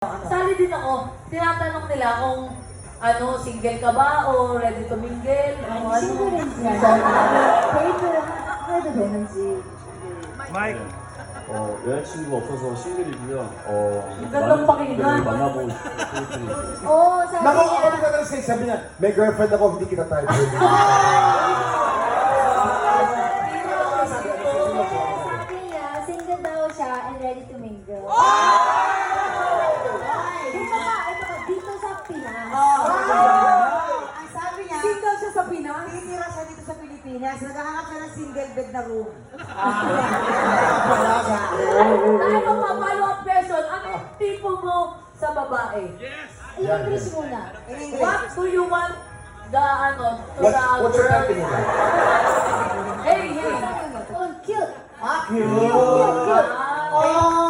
Sali din ako. Tinatanong nila kung single ka ba o ready to mingle o ano. Single rin siya. Pwede 되는지. 마이크. 여자친구가 없어서 싱글이고요. Gandang pakinggan. 만나보고 싶은 Oo, sabi Nako, niya. ano ka lang sabi niya, may girlfriend ako, hindi kita type. Sabi niya, single daw siya and ready to mingle. Dito sa Pinas. Ang sabi niya, Single siya sa Pinas? titira siya dito sa Pilipinas, naghahanap siya ng single bed na room. Dahil ang follow up question, ano yung tipo mo sa babae? I-English muna. In English. What do you want the What's your type in English? Hey, hey. Oh, cute. Ah, Cute, cute, cute. Ah,